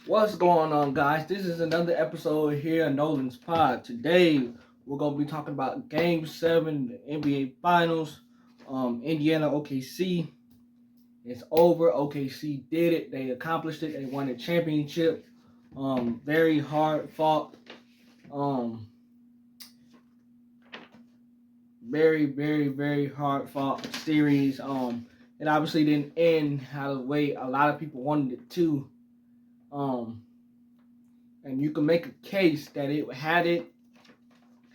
What's going on, guys? This is another episode here on Nolan's Pod. Today, we're going to be talking about Game 7, the NBA Finals. Indiana OKC. It's over. OKC did it. They accomplished it. They won the championship. Very hard fought. Um, very hard fought series. It obviously didn't end how the way a lot of people wanted it to. Um, and you can make a case that had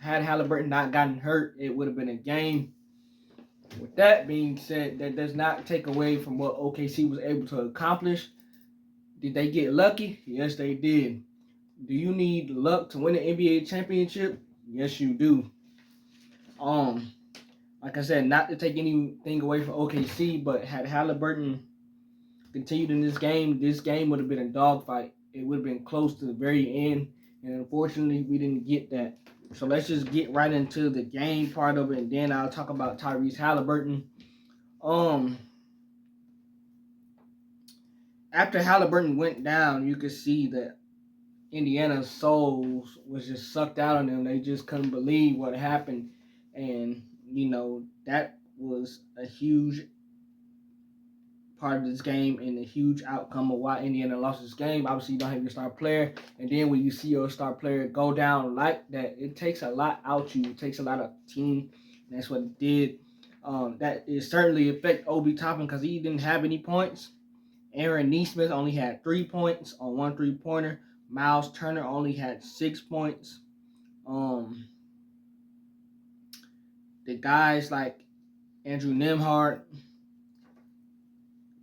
Hailburton not gotten hurt, it would have been a game. With that being said, that does not take away from what OKC was able to accomplish. Did they get lucky? Yes, they did. Do you need luck to win the NBA championship? Yes, you do. Um, like I said, not to take anything away from OKC, but had Hailburton continued in this game would have been a dogfight. It would have been close to the very end, and unfortunately, we didn't get that. So let's just get right into the game part of it, and then I'll talk about Tyrese Hailburton. Um, After Hailburton went down, you could see that Indiana's souls was just sucked out of them. They just couldn't believe what happened, and that was a huge part of this game and a huge outcome of why Indiana lost this game. Obviously, you don't have your star player, and then when you see your star player go down like that, it takes a lot out you. It takes a lot of team, and that's what it did. That is certainly affect Obi Toppin because he didn't have any points. Aaron Nesmith only had 3 points on 1 3-pointer. Miles Turner only had 6 points. Um, the guys like Andrew Nembhard,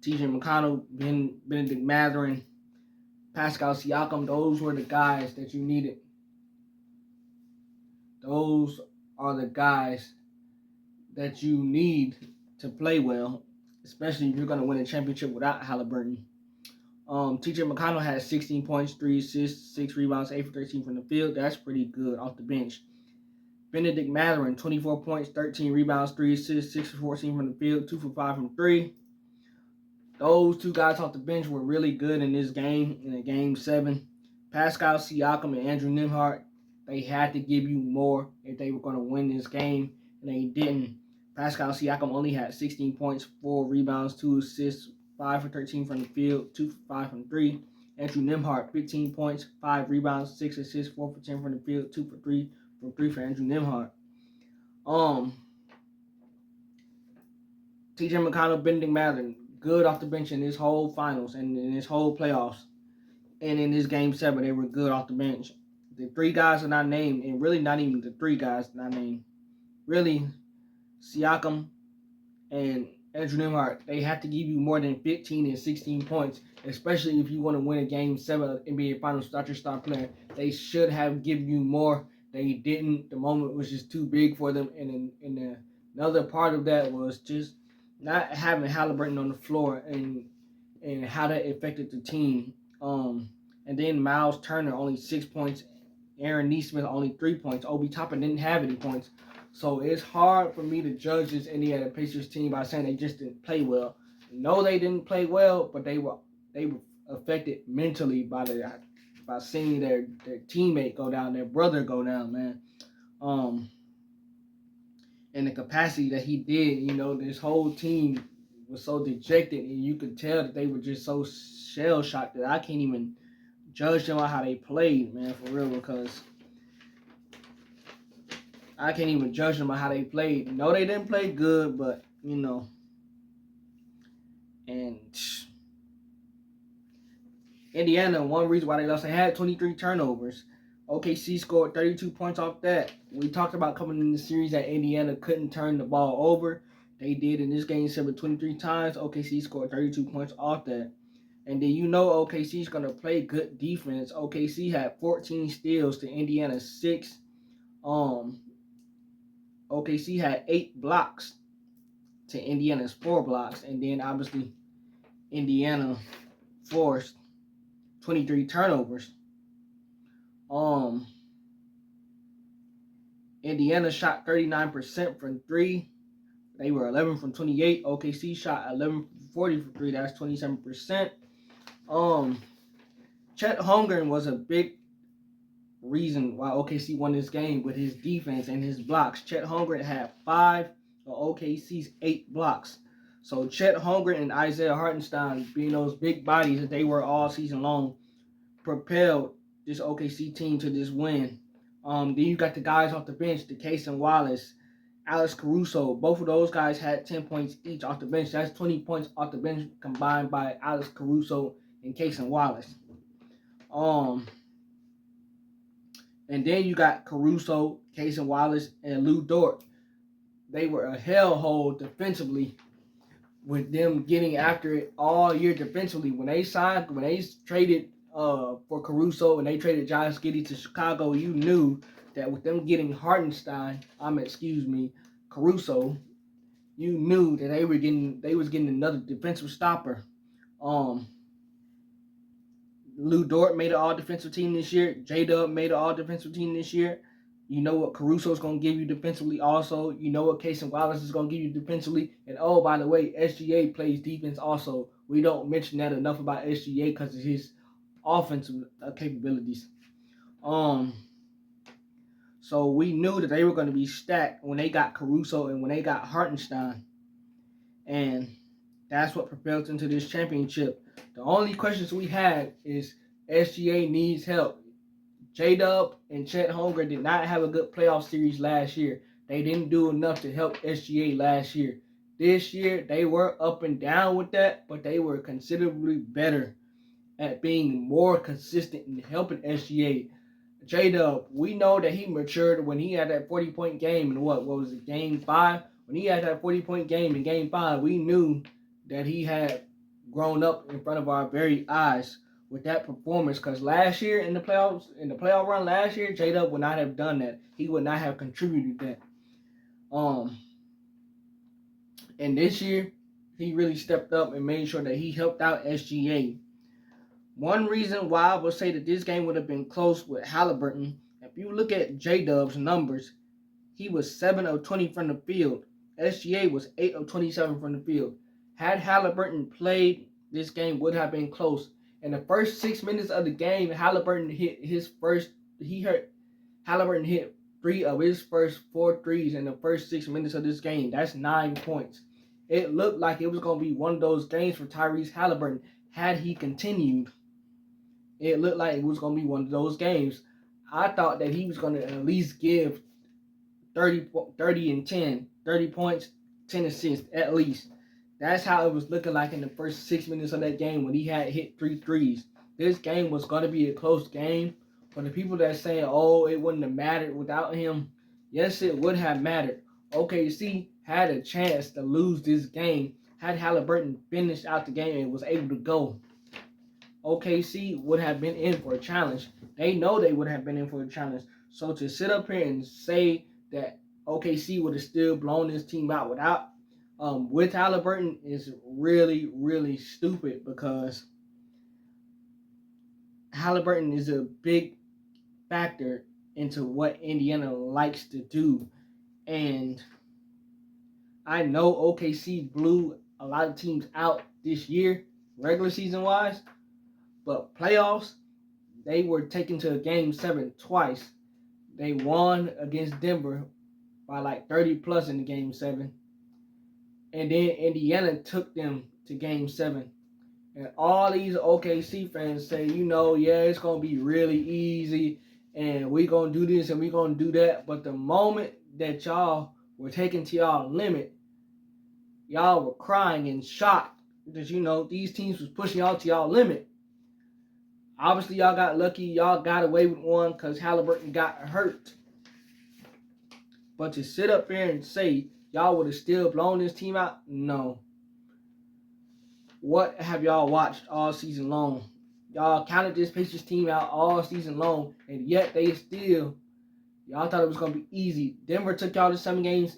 TJ McConnell, Benedict Mathurin, Pascal Siakam, those were the guys that you needed. Those are the guys that you need to play well, especially if you're going to win a championship without Hailburton. TJ McConnell had 16 points, 3 assists, 6 rebounds, 8 for 13 from the field. That's pretty good off the bench. Benedict Mathurin, 24 points, 13 rebounds, 3 assists, 6 for 14 from the field, 2 for 5 from 3. Those two guys off the bench were really good in this game, in Game 7. Pascal Siakam and Andrew Nembhard, they had to give you more if they were going to win this game, and they didn't. Pascal Siakam only had 16 points, 4 rebounds, 2 assists, 5 for 13 from the field, 2 for 5 from 3. Andrew Nembhard, 15 points, 5 rebounds, 6 assists, 4 for 10 from the field, 2 for 3 from 3 for Andrew Nembhard. TJ McConnell, Benedict Mathurin, good off the bench in this whole finals and in this whole playoffs. And in this Game 7, they were good off the bench. The 3 guys are not named, and really not even the 3 guys not named. Really, Siakam and Andrew Nembhard, they have to give you more than 15 and 16 points, especially if you want to win a Game 7 of the NBA Finals without your star player. They should have given you more. They didn't. The moment was just too big for them. And another part of that was just not having Hailburton on the floor and how that affected the team. And then Miles Turner only 6 points, Aaron Nesmith only 3 points. Obi Toppin didn't have any points. So it's hard for me to judge this Indiana Pacers team by saying they just didn't play well. No, they didn't play well, but they were affected mentally by seeing their teammate go down, their brother go down, man. And the capacity that he did, this whole team was so dejected, and you could tell that they were just so shell shocked that I can't even judge them on how they played, man, for real, because I can't even judge them on how they played. No, they didn't play good, but and Indiana, one reason why they lost, they had 23 turnovers. OKC scored 32 points off that. We talked about coming in the series that Indiana couldn't turn the ball over. They did in this Game 7 23 times. OKC scored 32 points off that. And then OKC is going to play good defense. OKC had 14 steals to Indiana's 6. OKC had 8 blocks to Indiana's 4 blocks. And then obviously Indiana forced 23 turnovers. Indiana shot 39% from 3. They were 11 from 28. OKC shot 11 from 40 from 3. That's 27%. Chet Holmgren was a big reason why OKC won this game with his defense and his blocks. Chet Holmgren had 5 of OKC's 8 blocks. So Chet Holmgren and Isaiah Hartenstein, being those big bodies that they were all season long, propelled this OKC team to this win. Then you got the guys off the bench, the Cason Wallace, Alex Caruso. Both of those guys had 10 points each off the bench. That's 20 points off the bench combined by Alex Caruso and Cason Wallace. And then you got Caruso, Cason Wallace, and Lou Dort. They were a hellhole defensively, with them getting after it all year defensively. When they traded for Caruso and they traded Josh Giddey to Chicago, you knew that with them getting Caruso, you knew that they was getting another defensive stopper. Lou Dort made an all-defensive team this year. J-Dub made an all-defensive team this year. You know what Caruso is going to give you defensively also. You know what Cason Wallace is going to give you defensively. And, oh, by the way, SGA plays defense also. We don't mention that enough about SGA because of his offensive capabilities. So we knew that they were going to be stacked when they got Caruso and when they got Hartenstein. And that's what propelled them to this championship. The only questions we had is SGA needs help. J-Dub and Chet Holmgren did not have a good playoff series last year. They didn't do enough to help SGA last year. This year, they were up and down with that, but they were considerably better at being more consistent in helping SGA. J-Dub, we know that he matured when he had that 40-point game in what was it, Game 5? When he had that 40-point game in Game 5, we knew that he had grown up in front of our very eyes with that performance. Because last year in the playoff run last year, J-Dub would not have done that. He would not have contributed that. And this year, he really stepped up and made sure that he helped out SGA. One reason why I would say that this game would have been close with Hailburton, if you look at J-Dub's numbers, he was 7 of 20 from the field. SGA was 8 of 27 from the field. Had Hailburton played, this game would have been close. In the first 6 minutes of the game, Hailburton hit 3 of his first 4 threes in the first 6 minutes of this game. That's 9 points. It looked like it was going to be one of those games for Tyrese Hailburton had he continued. It looked like it was going to be one of those games. I thought that he was going to at least give 30 and 10, 30 points, 10 assists at least. That's how it was looking like in the first 6 minutes of that game when he had hit 3 threes. This game was going to be a close game. For the people that are saying, oh, it wouldn't have mattered without him, yes, it would have mattered. OKC had a chance to lose this game had Hailburton finished out the game and was able to go. OKC would have been in for a challenge. They know they would have been in for a challenge. So to sit up here and say that OKC would have still blown this team out with Hailburton is really, really stupid, because Hailburton is a big factor into what Indiana likes to do. And I know OKC blew a lot of teams out this year, regular season wise, but playoffs, they were taken to Game 7 twice. They won against Denver by like 30 plus in the Game 7. And then Indiana took them to Game 7. And all these OKC fans say, yeah, it's going to be really easy, and we're going to do this and we're going to do that. But the moment that y'all were taken to y'all limit, y'all were crying and shocked because, these teams was pushing y'all to y'all limit. Obviously, y'all got lucky. Y'all got away with one because Hailburton got hurt. But to sit up here and say y'all would have still blown this team out, no. What have y'all watched all season long? Y'all counted this Pacers team out all season long, and yet y'all thought it was going to be easy. Denver took y'all to 7 games.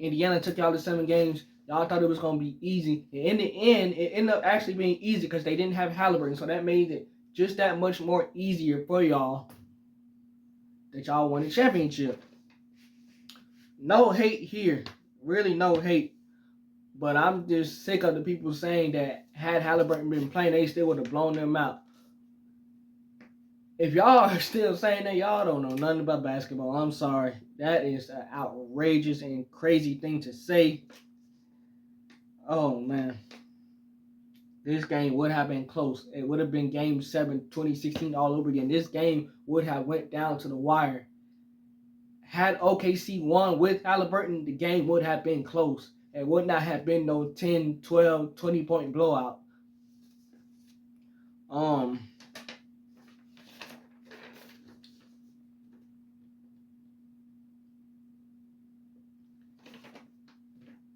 Indiana took y'all to 7 games. Y'all thought it was going to be easy. And in the end, it ended up actually being easy because they didn't have Hailburton, so that made it just that much more easier for y'all that y'all won the championship. No hate here. Really no hate. But I'm just sick of the people saying that had Hailburton been playing, they still would have blown them out. If y'all are still saying that, y'all don't know nothing about basketball. I'm sorry. That is an outrageous and crazy thing to say. Oh, man. This game would have been close. It would have been Game 7, 2016 all over again. This game would have went down to the wire. Had OKC won with Hailburton, the game would have been close. It would not have been no 10, 12, 20-point blowout. Um,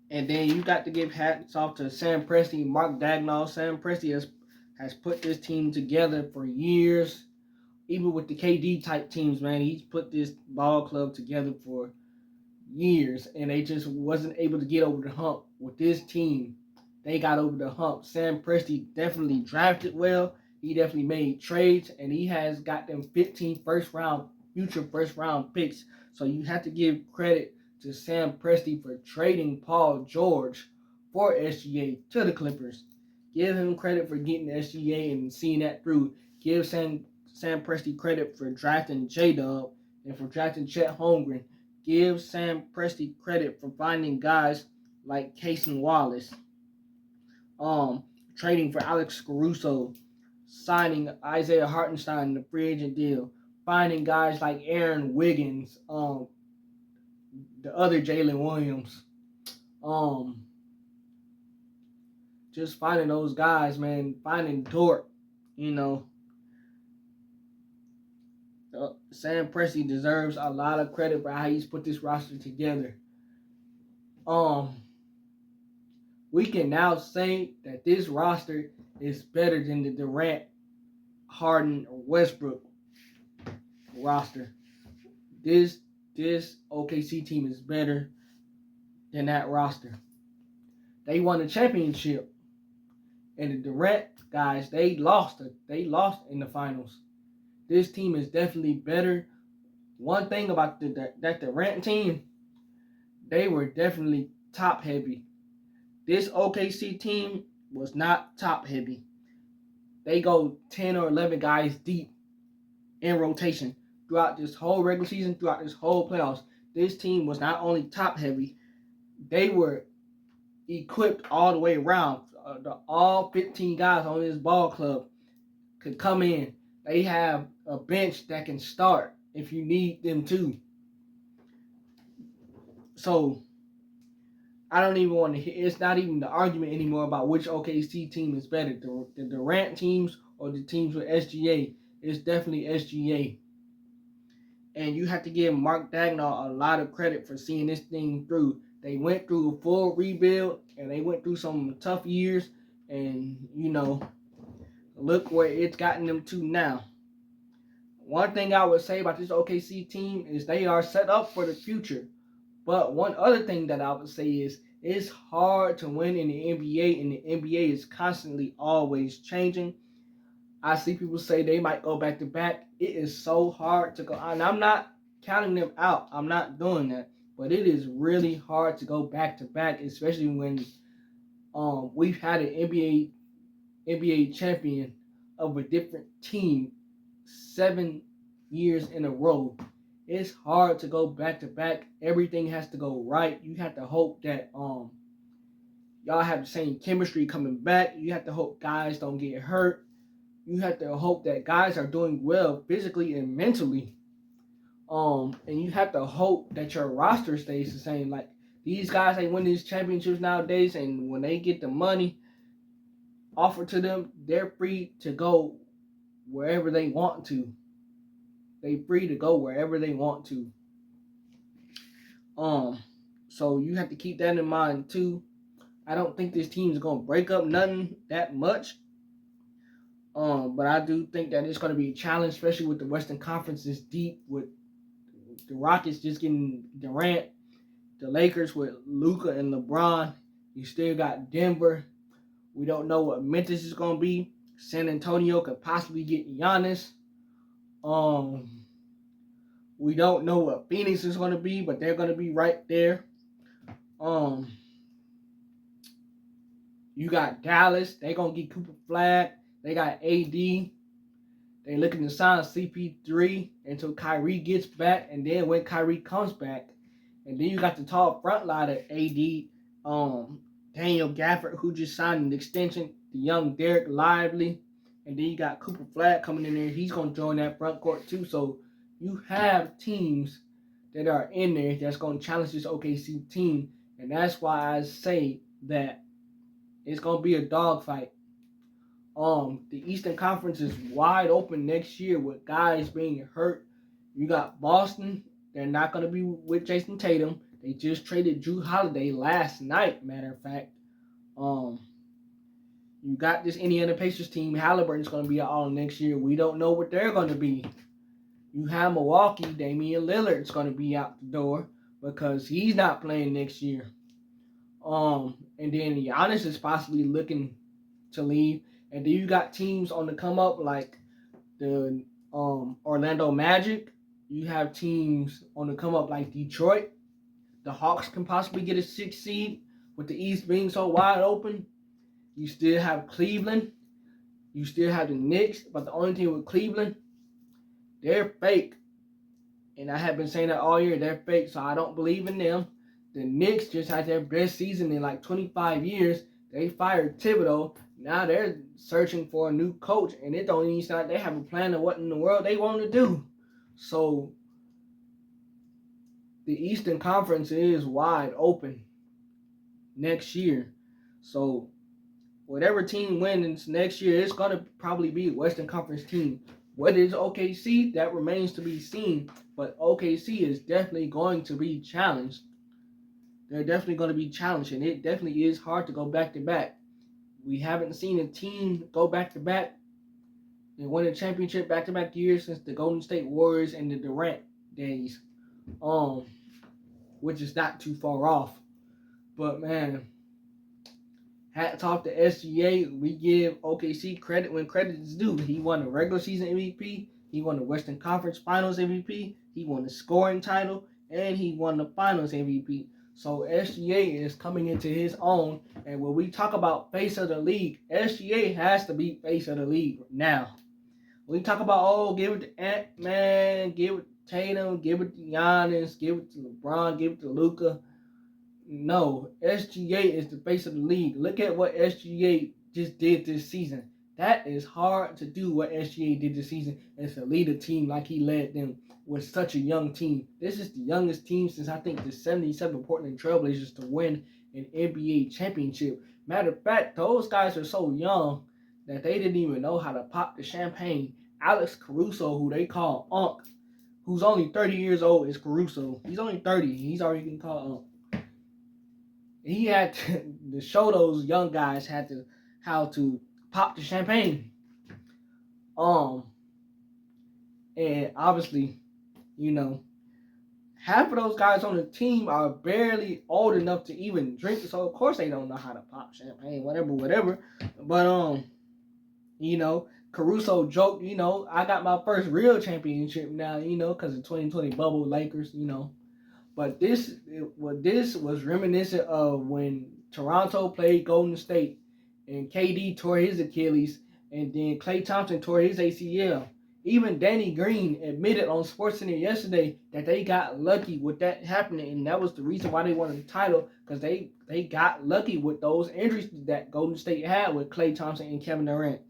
and then you got to give hats off to Sam Presti, Mark Dagnall. Sam Presti has put this team together for years. Even with the KD type teams, man, he's put this ball club together for years, and they just wasn't able to get over the hump with this team. They got over the hump. Sam Presti definitely drafted well. He definitely made trades, and he has got them 15 future first round picks. So you have to give credit to Sam Presti for trading Paul George for SGA to the Clippers. Give him credit for getting SGA and seeing that through. Give Sam Presti credit for drafting J-Dub and for drafting Chet Holmgren. Give Sam Presti credit for finding guys like Cason Wallace, um, trading for Alex Caruso, signing Isaiah Hartenstein in the free agent deal, finding guys like Aaron Wiggins, the other Jalen Williams, um, just finding those guys, man, finding Dort, you know. Sam Presti deserves a lot of credit for how he's put this roster together. We can now say that this roster is better than the Durant, Harden, or Westbrook roster. This OKC team is better than that roster. They won the championship, and the Durant guys they lost in the finals. This team is definitely better. One thing about that Durant team, they were definitely top heavy. This OKC team was not top heavy. They go 10 or 11 guys deep in rotation throughout this whole regular season, throughout this whole playoffs. This team was not only top heavy, they were equipped all the way around. All 15 guys on this ball club could come in. They have a bench that can start if you need them to. So I don't even want to hear. It's not even the argument anymore about which OKC team is better, the Durant teams or the teams with SGA. It's definitely SGA. And you have to give Mark Dagnall a lot of credit for seeing this thing through. They went through a full rebuild, and they went through some tough years, and, look where it's gotten them to now. One thing I would say about this OKC team is they are set up for the future. But one other thing that I would say is it's hard to win in the NBA, and the NBA is constantly always changing. I see people say they might go back to back. It is so hard to go. And I'm not counting them out. I'm not doing that. But it is really hard to go back to back, especially when we've had an NBA champion of a different team 7 years in a row. It's hard to go back to back. Everything has to go right. You have to hope that y'all have the same chemistry coming back. You have to hope guys don't get hurt. You have to hope that guys are doing well physically and mentally. And you have to hope that your roster stays the same. Like these guys, they win these championships nowadays, and when they get the money offered to them, they're free to go wherever they want to. They free to go wherever they want to. So you have to keep that in mind too. I don't think this team is gonna break up nothing that much. But I do think that it's gonna be a challenge, especially with the Western Conference is deep with the Rockets just getting Durant, the Lakers with Luka and LeBron. You still got Denver. We don't know what Memphis is gonna be. San Antonio could possibly get Giannis. We don't know what Phoenix is gonna be, but they're gonna be right there. You got Dallas. They gonna get Cooper Flag. They got AD. They're looking to sign CP3 until Kyrie gets back, and then when Kyrie comes back, and then you got the tall front line of AD, Daniel Gafford, who just signed an extension, the young Derek Lively, and then you got Cooper Flag coming in there. He's going to join that front court too. So you have teams that are in there that's going to challenge this OKC team, and that's why I say that it's going to be a dogfight. The Eastern Conference is wide open next year with guys being hurt. You got Boston. They're not going to be with Jason Tatum. They just traded Jrue Holiday last night, matter of fact. You got this Indiana Pacers team. Hailburton's going to be all next year. We don't know what they're going to be. You have Milwaukee. Damian Lillard's going to be out the door because he's not playing next year. And then Giannis is possibly looking to leave. And then you got teams on the come up like the Orlando Magic. You have teams on the come up like Detroit. The Hawks can possibly get a 6th seed with the East being so wide open. You still have Cleveland. You still have the Knicks. But the only thing with Cleveland, they're fake. And I have been saying that all year. They're fake, so I don't believe in them. The Knicks just had their best season in like 25 years. They fired Thibodeau. Now they're searching for a new coach, and it don't even sound like they have a plan of what in the world they want to do. So the Eastern Conference is wide open next year. So whatever team wins next year, it's going to probably be a Western Conference team. What is OKC? That remains to be seen. But OKC is definitely going to be challenged. They're definitely going to be challenged, and it definitely is hard to go back-to-back. We haven't seen a team go back-to-back and win a championship back-to-back years since the Golden State Warriors and the Durant days, which is not too far off. But, man, hats off to SGA. We give OKC credit when credit is due. He won the regular season MVP. He won the Western Conference Finals MVP. He won the scoring title. And he won the Finals MVP. So SGA is coming into his own. And when we talk about face of the league, SGA has to be face of the league now. When we talk about, give it to Ant-Man, give it to Tatum, give it to Giannis, give it to LeBron, give it to Luka. No, SGA is the face of the league. Look at what SGA just did this season. That is hard to do what SGA did this season, and to lead a team like he led them with such a young team. This is the youngest team since I think the 77 Portland Trailblazers to win an NBA championship. Matter of fact, those guys are so young that they didn't even know how to pop the champagne. Alex Caruso, who they call Unc, who's only 30 years old, is Caruso. He's only 30. He's already getting called Unc. He had to show those young guys how to pop the champagne. And obviously, half of those guys on the team are barely old enough to even drink, so of course they don't know how to pop champagne, whatever. But Caruso joked, I got my first real championship now, because of 2020 bubble Lakers, But this was reminiscent of when Toronto played Golden State and KD tore his Achilles and then Klay Thompson tore his ACL. Even Danny Green admitted on SportsCenter yesterday that they got lucky with that happening, and that was the reason why they won the title, because they got lucky with those injuries that Golden State had with Klay Thompson and Kevin Durant.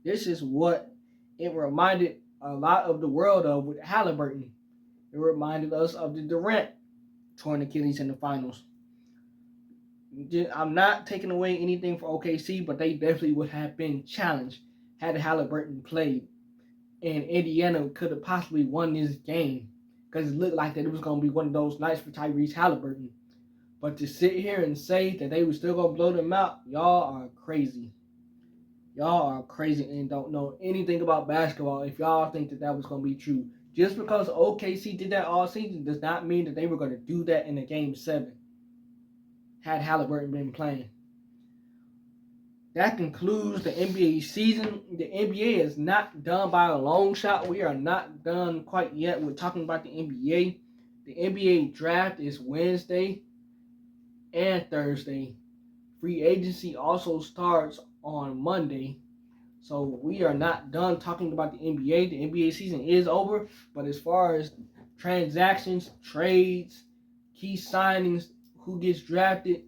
This is what it reminded a lot of the world of with Hailburton. It reminded us of the Durant torn Achilles in the finals. I'm not taking away anything for OKC, but they definitely would have been challenged had Hailburton played. And Indiana could have possibly won this game because it looked like that it was going to be one of those nights for Tyrese Hailburton. But to sit here and say that they were still going to blow them out, y'all are crazy. Y'all are crazy and don't know anything about basketball if y'all think that was going to be true. Just because OKC did that all season does not mean that they were going to do that in a Game 7 had Hailburton been playing. That concludes the NBA season. The NBA is not done by a long shot. We are not done quite yet with talking about the NBA. The NBA draft is Wednesday and Thursday. Free agency also starts on Monday. So we are not done talking about the NBA. The NBA season is over, but as far as transactions, trades, key signings, who gets drafted,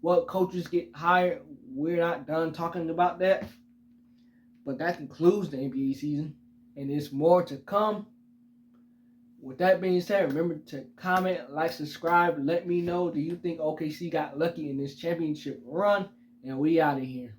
what coaches get hired, we're not done talking about that. But that concludes the NBA season, and there's more to come. With that being said, remember to comment, like, subscribe. Let me know, do you think OKC got lucky in this championship run? And we out of here.